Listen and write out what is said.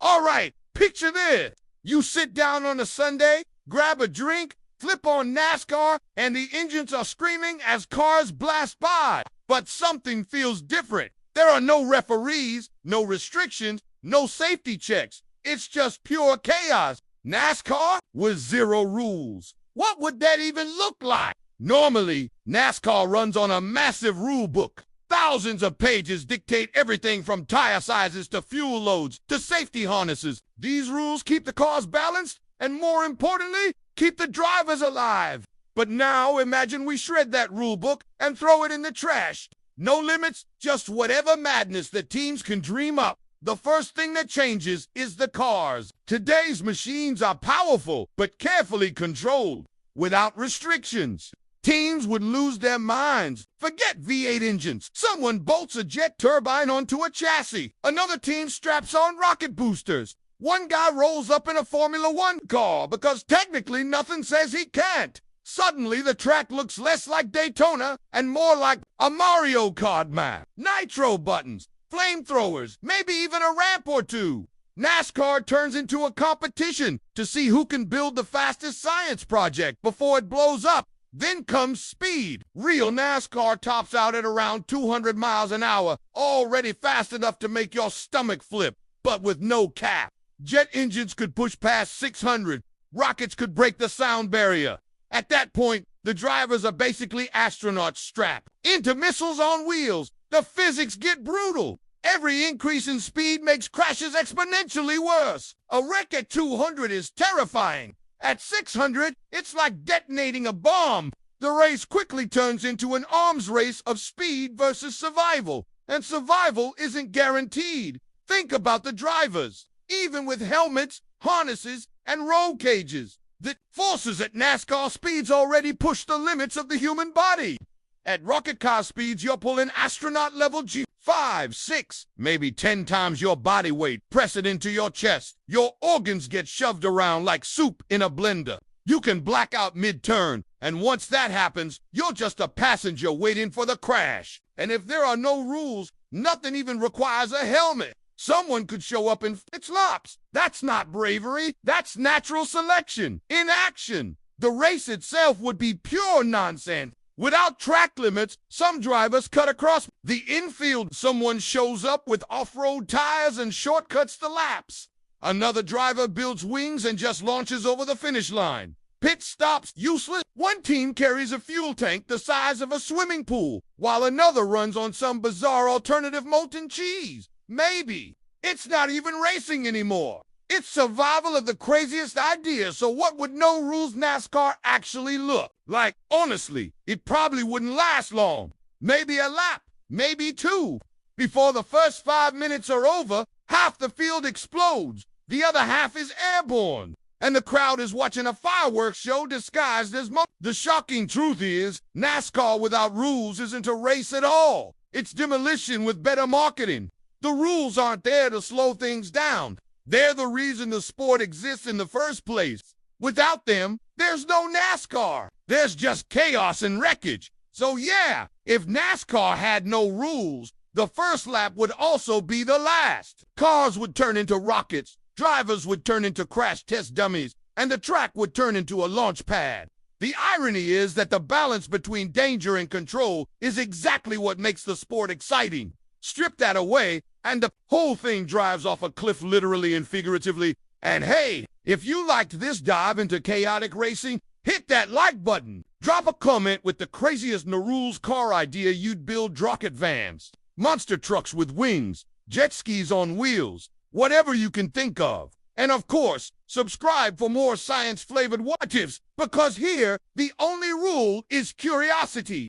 All right, picture this. You sit down on a Sunday, grab a drink, flip on NASCAR, and the engines are screaming as cars blast by. But something feels different. There are no referees, no restrictions, no safety checks. It's just pure chaos. NASCAR with zero rules. What would that even look like? Normally, NASCAR runs on a massive rule book. Thousands of pages dictate everything from tire sizes to fuel loads to safety harnesses. These rules keep the cars balanced and, more importantly, keep the drivers alive. But now imagine we shred that rule book and throw it in the trash. No limits, just whatever madness the teams can dream up. The first thing that changes is the cars. Today's machines are powerful, but carefully controlled, without restrictions. Teams would lose their minds. Forget V8 engines. Someone bolts a jet turbine onto a chassis. Another team straps on rocket boosters. One guy rolls up in a Formula One car because technically nothing says he can't. Suddenly, the track looks less like Daytona and more like a Mario Kart map. Nitro buttons, flamethrowers, maybe even a ramp or two. NASCAR turns into a competition to see who can build the fastest science project before it blows up. Then comes speed. Real NASCAR tops out at around 200 miles an hour, already fast enough to make your stomach flip, but with no cap. Jet engines could push past 600. Rockets could break the sound barrier. At that point, the drivers are basically astronauts strapped into missiles on wheels. The physics get brutal. Every increase in speed makes crashes exponentially worse. A wreck at 200 is terrifying. At 600, it's like detonating a bomb. The race quickly turns into an arms race of speed versus survival. And survival isn't guaranteed. Think about the drivers. Even with helmets, harnesses, and roll cages, the forces at NASCAR speeds already push the limits of the human body. At rocket car speeds, you're pulling astronaut-level G5, 6, maybe 10 times your body weight. Press it into your chest. Your organs get shoved around like soup in a blender. You can black out mid-turn, and once that happens, you're just a passenger waiting for the crash. And if there are no rules, nothing even requires a helmet. Someone could show up in flip-flops. That's not bravery. That's natural selection in action. The race itself would be pure nonsense. Without track limits, some drivers cut across the infield. Someone shows up with off-road tires and shortcuts the laps. Another driver builds wings and just launches over the finish line. Pit stops useless. One team carries a fuel tank the size of a swimming pool, while another runs on some bizarre alternative molten cheese. Maybe. It's not even racing anymore. It's survival of the craziest idea. So what would no rules NASCAR actually look like? Honestly, it probably wouldn't last long. Maybe a lap, maybe two. Before the first 5 minutes are over, half the field explodes. The other half is airborne. And the crowd is watching a fireworks show disguised as The shocking truth is, NASCAR without rules isn't a race at all. It's demolition with better marketing. The rules aren't there to slow things down. They're the reason the sport exists in the first place. Without them, there's no NASCAR. There's just chaos and wreckage. So yeah, if NASCAR had no rules, the first lap would also be the last. Cars would turn into rockets, drivers would turn into crash test dummies, and the track would turn into a launch pad. The irony is that the balance between danger and control is exactly what makes the sport exciting. Strip that away, and the whole thing drives off a cliff literally and figuratively. And hey, if you liked this dive into chaotic racing, hit that like button. Drop a comment with the craziest no rules car idea you'd build. Rocket vans, monster trucks with wings, jet skis on wheels, whatever you can think of. And of course, subscribe for more science-flavored what-ifs, because here, the only rule is curiosity.